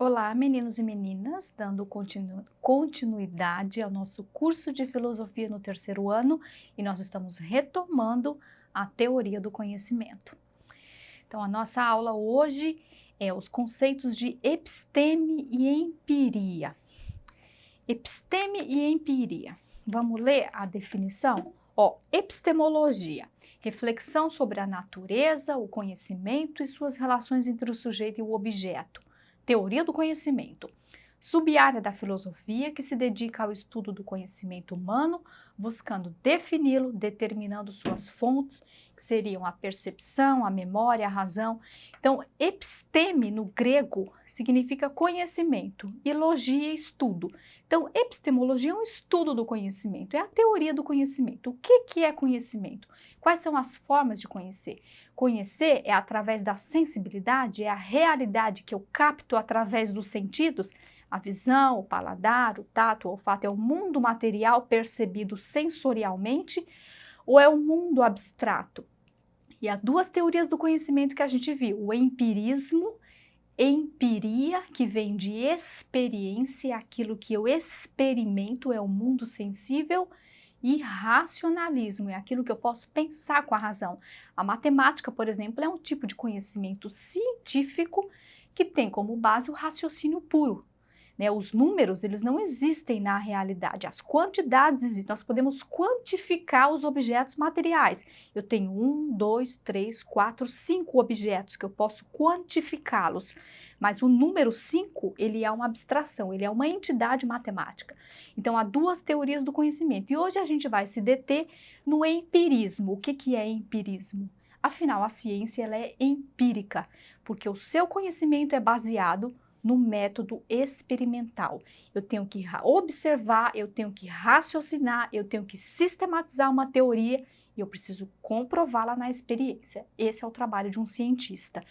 Olá, meninos e meninas, dando continuidade ao nosso curso de filosofia no terceiro ano e nós estamos retomando a teoria do conhecimento. Então, a nossa aula hoje é os conceitos de episteme e empiria. Episteme e empiria. Vamos ler a definição? Epistemologia, reflexão sobre a natureza, o conhecimento e suas relações entre o sujeito e o objeto. Teoria do conhecimento, subárea da filosofia que se dedica ao estudo do conhecimento humano, buscando defini-lo, determinando suas fontes, que seriam a percepção, a memória, a razão. Então, episteme no grego significa conhecimento e logia é estudo. Então, epistemologia é um estudo do conhecimento, é a teoria do conhecimento. O que é conhecimento? Quais são as formas de conhecer? Conhecer é através da sensibilidade, é a realidade que eu capto através dos sentidos, a visão, o paladar, o tato, o olfato, é o mundo material percebido sensorialmente ou é o mundo abstrato? E há duas teorias do conhecimento que a gente viu, o empirismo, empiria, que vem de experiência, aquilo que eu experimento é o mundo sensível, e racionalismo, é aquilo que eu posso pensar com a razão. A matemática, por exemplo, é um tipo de conhecimento científico que tem como base o raciocínio puro. Os números, eles não existem na realidade, as quantidades existem, nós podemos quantificar os objetos materiais. Eu tenho 1, 2, 3, 4, 5 objetos que eu posso quantificá-los, mas o número 5, ele é uma abstração, ele é uma entidade matemática. Então, há duas teorias do conhecimento e hoje a gente vai se deter no empirismo. O que é empirismo? Afinal, a ciência ela é empírica, porque o seu conhecimento é baseado no método experimental. Eu tenho que observar, eu tenho que raciocinar, eu tenho que sistematizar uma teoria e eu preciso comprová-la na experiência. Esse é o trabalho de um cientista.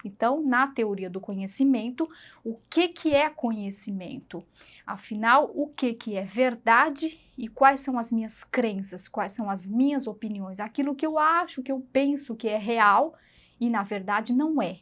Então, na teoria do conhecimento, o que é conhecimento? Afinal, o que é verdade e quais são as minhas crenças, quais são as minhas opiniões, aquilo que eu acho, que eu penso que é real e na verdade não é.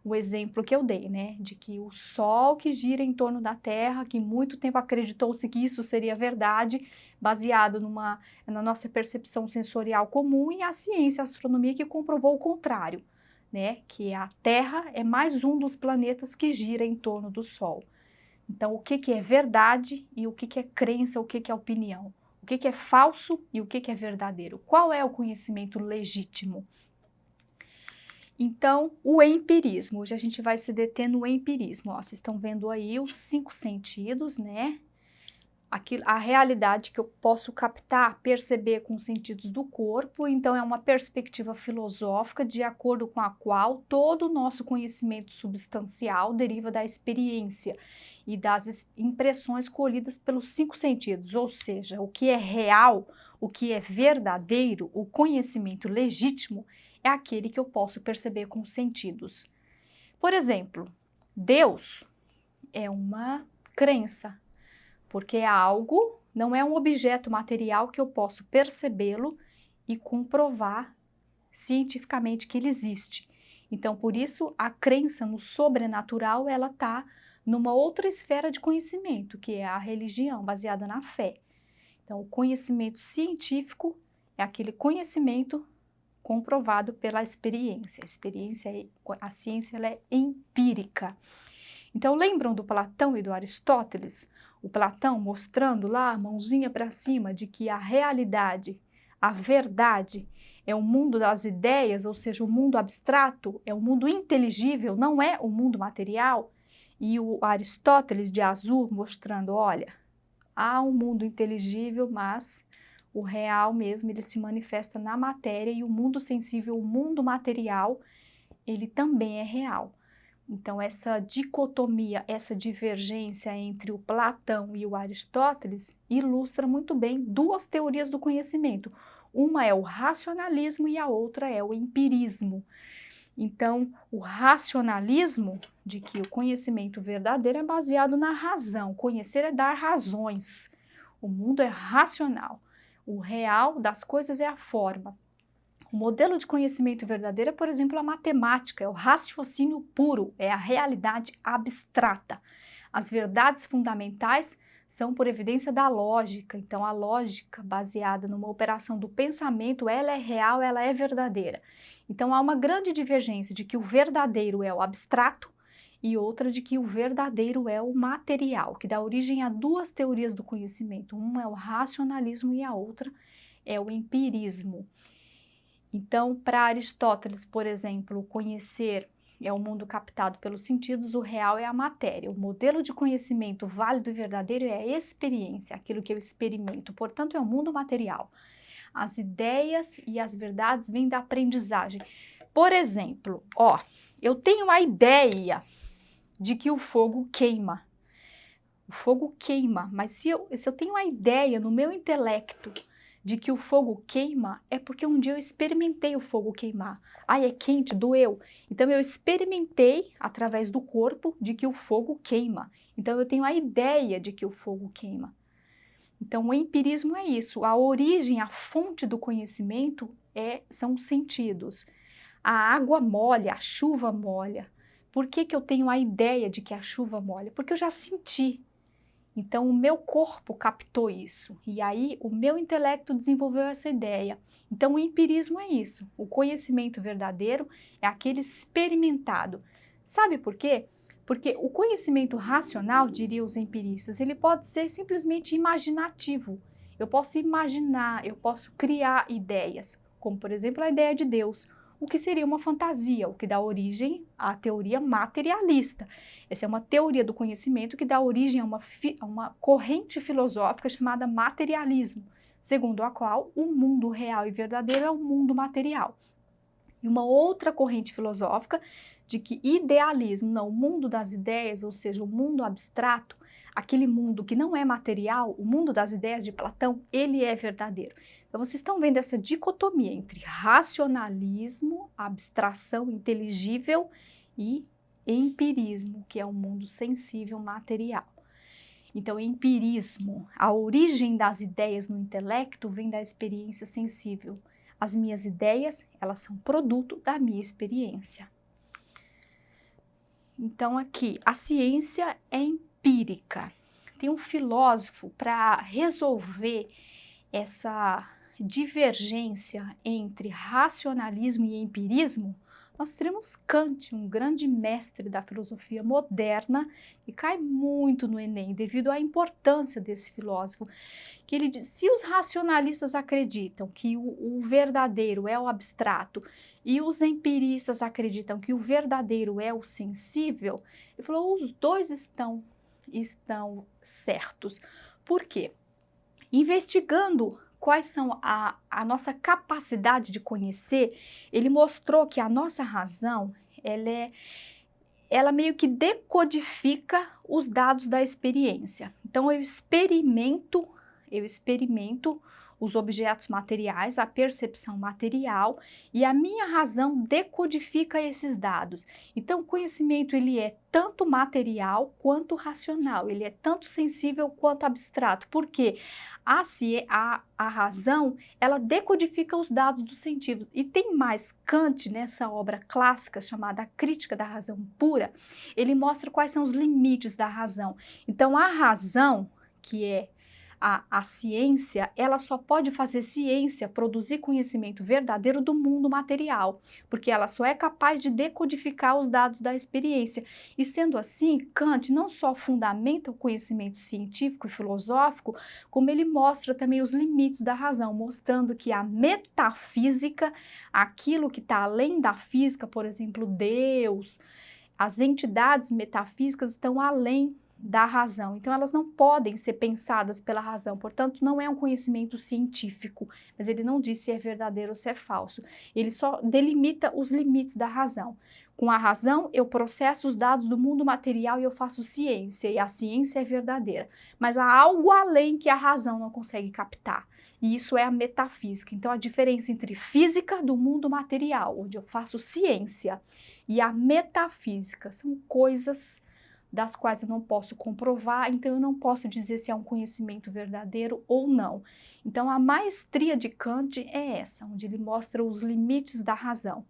O exemplo que eu dei, de que o Sol que gira em torno da Terra, que muito tempo acreditou-se que isso seria verdade, baseado na nossa percepção sensorial comum, e a ciência, a astronomia que comprovou o contrário, que a Terra é mais um dos planetas que gira em torno do Sol. Então, o que é verdade e o que é crença, o que é opinião? O que é falso e o que é verdadeiro? Qual é o conhecimento legítimo? Então, o empirismo, hoje a gente vai se deter no empirismo. Vocês estão vendo aí os 5 sentidos, a realidade que eu posso captar, perceber com os sentidos do corpo. Então, é uma perspectiva filosófica de acordo com a qual todo o nosso conhecimento substancial deriva da experiência e das impressões colhidas pelos 5 sentidos, ou seja, o que é real, o que é verdadeiro, o conhecimento legítimo é aquele que eu posso perceber com os sentidos. Por exemplo, Deus é uma crença, porque é algo, não é um objeto material que eu posso percebê-lo e comprovar cientificamente que ele existe. Então, por isso, a crença no sobrenatural, ela está numa outra esfera de conhecimento, que é a religião, baseada na fé. Então, o conhecimento científico é aquele conhecimento comprovado pela experiência. A ciência ela é empírica. Então, lembram do Platão e do Aristóteles? O Platão mostrando lá, a mãozinha para cima, de que a realidade, a verdade, é o mundo das ideias, ou seja, o mundo abstrato, é o mundo inteligível, não é o mundo material. E o Aristóteles de azul mostrando, olha, há um mundo inteligível, mas o real mesmo, ele se manifesta na matéria e o mundo sensível, o mundo material, ele também é real. Então, essa dicotomia, essa divergência entre o Platão e o Aristóteles ilustra muito bem duas teorias do conhecimento. Uma é o racionalismo e a outra é o empirismo. Então, o racionalismo, de que o conhecimento verdadeiro é baseado na razão, conhecer é dar razões. O mundo é racional. O real das coisas é a forma. O modelo de conhecimento verdadeiro é, por exemplo, a matemática, é o raciocínio puro, é a realidade abstrata. As verdades fundamentais são por evidência da lógica. Então, a lógica baseada numa operação do pensamento, ela é real, ela é verdadeira. Então, há uma grande divergência de que o verdadeiro é o abstrato e outra de que o verdadeiro é o material, que dá origem a duas teorias do conhecimento. Uma é o racionalismo e a outra é o empirismo. Então, para Aristóteles, por exemplo, conhecer é o mundo captado pelos sentidos, o real é a matéria. O modelo de conhecimento válido e verdadeiro é a experiência, aquilo que eu experimento. Portanto, é o mundo material. As ideias e as verdades vêm da aprendizagem. Por exemplo, eu tenho a ideia de que o fogo queima. O fogo queima, mas se eu tenho a ideia no meu intelecto de que o fogo queima, é porque um dia eu experimentei o fogo queimar. Ai, é quente, doeu. Então eu experimentei através do corpo de que o fogo queima. Então eu tenho a ideia de que o fogo queima. Então o empirismo é isso. A origem, a fonte do conhecimento são os sentidos. A água molha, a chuva molha. Por que eu tenho a ideia de que a chuva molha? Porque eu já senti. Então, o meu corpo captou isso, e aí o meu intelecto desenvolveu essa ideia. Então, o empirismo é isso, o conhecimento verdadeiro é aquele experimentado. Sabe por quê? Porque o conhecimento racional, diriam os empiristas, ele pode ser simplesmente imaginativo. Eu posso imaginar, eu posso criar ideias, como por exemplo a ideia de Deus, o que seria uma fantasia, o que dá origem à teoria materialista. Essa é uma teoria do conhecimento que dá origem a uma corrente filosófica chamada materialismo, segundo a qual o mundo real e verdadeiro é o mundo material. E uma outra corrente filosófica de que idealismo, não, o mundo das ideias, ou seja, o mundo abstrato, aquele mundo que não é material, o mundo das ideias de Platão, ele é verdadeiro. Então vocês estão vendo essa dicotomia entre racionalismo, abstração inteligível e empirismo, que é o mundo sensível material. Então, empirismo, a origem das ideias no intelecto vem da experiência sensível. As minhas ideias, elas são produto da minha experiência. Então, aqui, a ciência é empírica. Tem um filósofo para resolver essa divergência entre racionalismo e empirismo. Nós temos Kant, um grande mestre da filosofia moderna, que cai muito no Enem, devido à importância desse filósofo, que ele diz, se os racionalistas acreditam que o verdadeiro é o abstrato e os empiristas acreditam que o verdadeiro é o sensível, ele falou, os dois estão certos. Por quê? Investigando quais são a nossa capacidade de conhecer, ele mostrou que a nossa razão, ela meio que decodifica os dados da experiência. Então, eu experimento os objetos materiais, a percepção material, e a minha razão decodifica esses dados. Então, o conhecimento ele é tanto material quanto racional, ele é tanto sensível quanto abstrato, porque a razão, ela decodifica os dados dos sentidos. E tem mais, Kant, nessa obra clássica chamada A Crítica da Razão Pura, ele mostra quais são os limites da razão. Então, a razão, que é a ciência, ela só pode fazer ciência, produzir conhecimento verdadeiro do mundo material, porque ela só é capaz de decodificar os dados da experiência. E sendo assim, Kant não só fundamenta o conhecimento científico e filosófico, como ele mostra também os limites da razão, mostrando que a metafísica, aquilo que está além da física, por exemplo, Deus, as entidades metafísicas estão além da razão, então elas não podem ser pensadas pela razão, portanto não é um conhecimento científico, mas ele não diz se é verdadeiro ou se é falso, ele só delimita os limites da razão. Com a razão eu processo os dados do mundo material e eu faço ciência, e a ciência é verdadeira, mas há algo além que a razão não consegue captar, e isso é a metafísica. Então a diferença entre física do mundo material, onde eu faço ciência, e a metafísica são coisas das quais eu não posso comprovar, então eu não posso dizer se é um conhecimento verdadeiro ou não. Então a maestria de Kant é essa, onde ele mostra os limites da razão,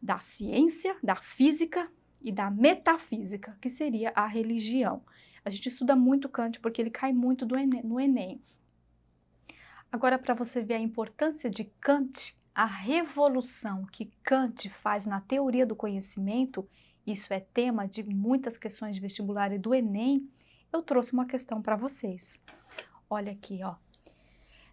da ciência, da física e da metafísica, que seria a religião. A gente estuda muito Kant porque ele cai muito no Enem. Agora, para você ver a importância de Kant, a revolução que Kant faz na teoria do conhecimento, isso é tema de muitas questões de vestibular e do Enem, eu trouxe uma questão para vocês. Olha aqui, ó.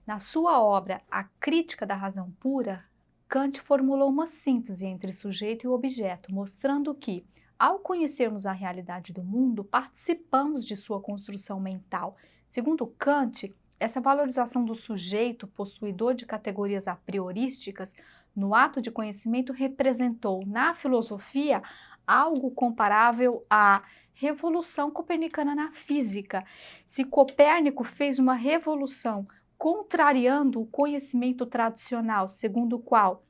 Na sua obra A Crítica da Razão Pura, Kant formulou uma síntese entre sujeito e objeto, mostrando que, ao conhecermos a realidade do mundo, participamos de sua construção mental. Segundo Kant, essa valorização do sujeito, possuidor de categorias a priorísticas, no ato de conhecimento representou, na filosofia, algo comparável à revolução copernicana na física. Se Copérnico fez uma revolução contrariando o conhecimento tradicional, segundo o qual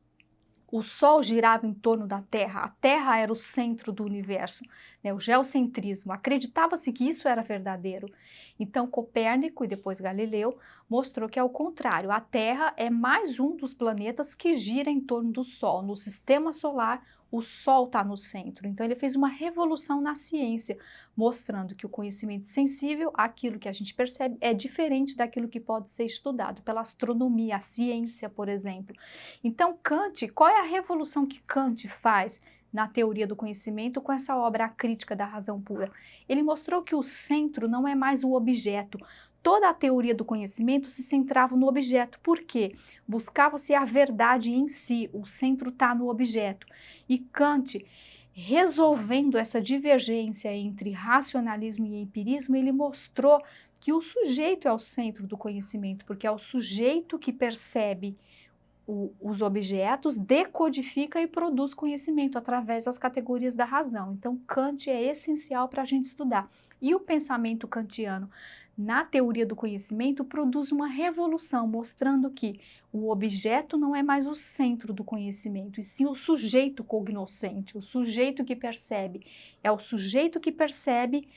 o Sol girava em torno da Terra, a Terra era o centro do universo, né? O geocentrismo, acreditava-se que isso era verdadeiro. Então Copérnico e depois Galileu mostrou que é o contrário, a Terra é mais um dos planetas que gira em torno do Sol. No sistema solar, o Sol está no centro. Então ele fez uma revolução na ciência, mostrando que o conhecimento sensível, aquilo que a gente percebe, é diferente daquilo que pode ser estudado pela astronomia, a ciência, por exemplo. Então Kant, qual é a revolução que Kant faz na teoria do conhecimento com essa obra A Crítica da Razão Pura? Ele mostrou que o centro não é mais o objeto. Toda a teoria do conhecimento se centrava no objeto. Por quê? Buscava-se a verdade em si, o centro está no objeto. E Kant, resolvendo essa divergência entre racionalismo e empirismo, ele mostrou que o sujeito é o centro do conhecimento, porque é o sujeito que percebe os objetos, decodifica e produz conhecimento através das categorias da razão. Então, Kant é essencial para a gente estudar. E o pensamento kantiano na teoria do conhecimento produz uma revolução, mostrando que o objeto não é mais o centro do conhecimento, e sim o sujeito cognoscente, o sujeito que percebe. É o sujeito que percebe,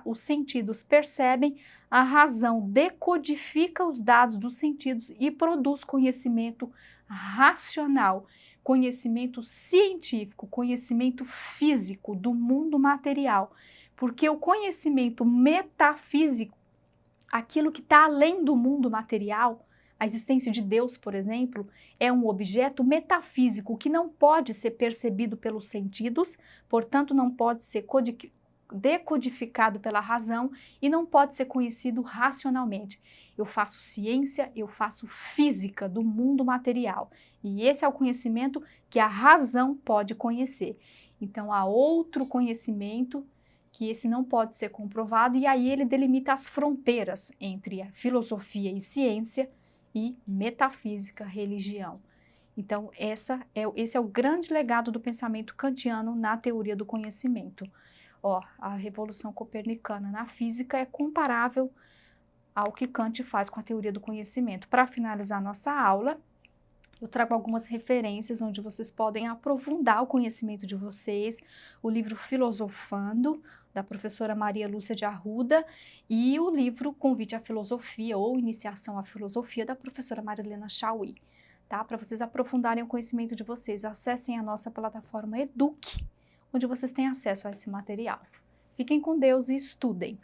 os sentidos percebem, a razão decodifica os dados dos sentidos e produz conhecimento racional, conhecimento científico, conhecimento físico do mundo material. Porque o conhecimento metafísico, aquilo que está além do mundo material, a existência de Deus, por exemplo, é um objeto metafísico que não pode ser percebido pelos sentidos, portanto não pode ser decodificado pela razão e não pode ser conhecido racionalmente. Eu faço ciência, eu faço física do mundo material, e esse é o conhecimento que a razão pode conhecer. Então há outro conhecimento que esse não pode ser comprovado, e aí ele delimita as fronteiras entre a filosofia e ciência e metafísica, religião. Então esse é o grande legado do pensamento kantiano na teoria do conhecimento. Ó, a revolução copernicana na física é comparável ao que Kant faz com a teoria do conhecimento. Para finalizar nossa aula, eu trago algumas referências onde vocês podem aprofundar o conhecimento de vocês, o livro Filosofando, da professora Maria Lúcia de Arruda, e o livro Convite à Filosofia, ou Iniciação à Filosofia, da professora Marilena Chauí, tá? Para vocês aprofundarem o conhecimento de vocês, acessem a nossa plataforma Eduque, onde vocês têm acesso a esse material. Fiquem com Deus e estudem!